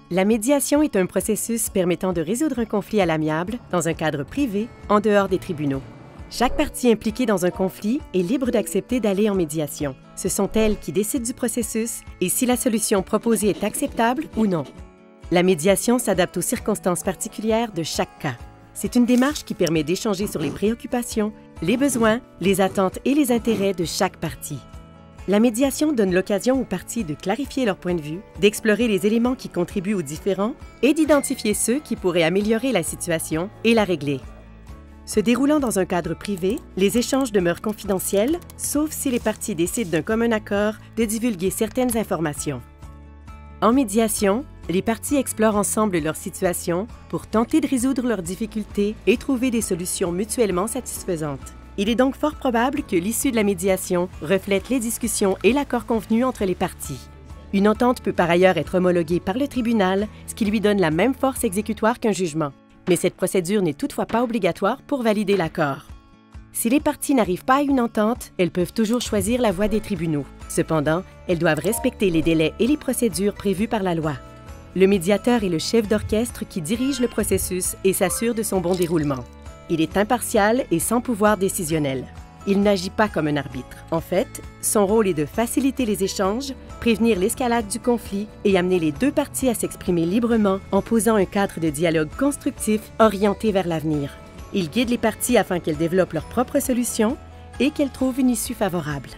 La médiation est un processus permettant de résoudre un conflit à l'amiable dans un cadre privé, en dehors des tribunaux. Chaque partie impliquée dans un conflit est libre d'accepter d'aller en médiation. Ce sont elles qui décident du processus et si la solution proposée est acceptable ou non. La médiation s'adapte aux circonstances particulières de chaque cas. C'est une démarche qui permet d'échanger sur les préoccupations, les besoins, les attentes et les intérêts de chaque partie. La médiation donne l'occasion aux parties de clarifier leur point de vue, d'explorer les éléments qui contribuent aux différends et d'identifier ceux qui pourraient améliorer la situation et la régler. Se déroulant dans un cadre privé, les échanges demeurent confidentiels, sauf si les parties décident d'un commun accord de divulguer certaines informations. En médiation, les parties explorent ensemble leur situation pour tenter de résoudre leurs difficultés et trouver des solutions mutuellement satisfaisantes. Il est donc fort probable que l'issue de la médiation reflète les discussions et l'accord convenu entre les parties. Une entente peut par ailleurs être homologuée par le tribunal, ce qui lui donne la même force exécutoire qu'un jugement. Mais cette procédure n'est toutefois pas obligatoire pour valider l'accord. Si les parties n'arrivent pas à une entente, elles peuvent toujours choisir la voie des tribunaux. Cependant, elles doivent respecter les délais et les procédures prévues par la loi. Le médiateur est le chef d'orchestre qui dirige le processus et s'assure de son bon déroulement. Il est impartial et sans pouvoir décisionnel. Il n'agit pas comme un arbitre. En fait, son rôle est de faciliter les échanges, prévenir l'escalade du conflit et amener les deux parties à s'exprimer librement en posant un cadre de dialogue constructif orienté vers l'avenir. Il guide les parties afin qu'elles développent leurs propres solutions et qu'elles trouvent une issue favorable.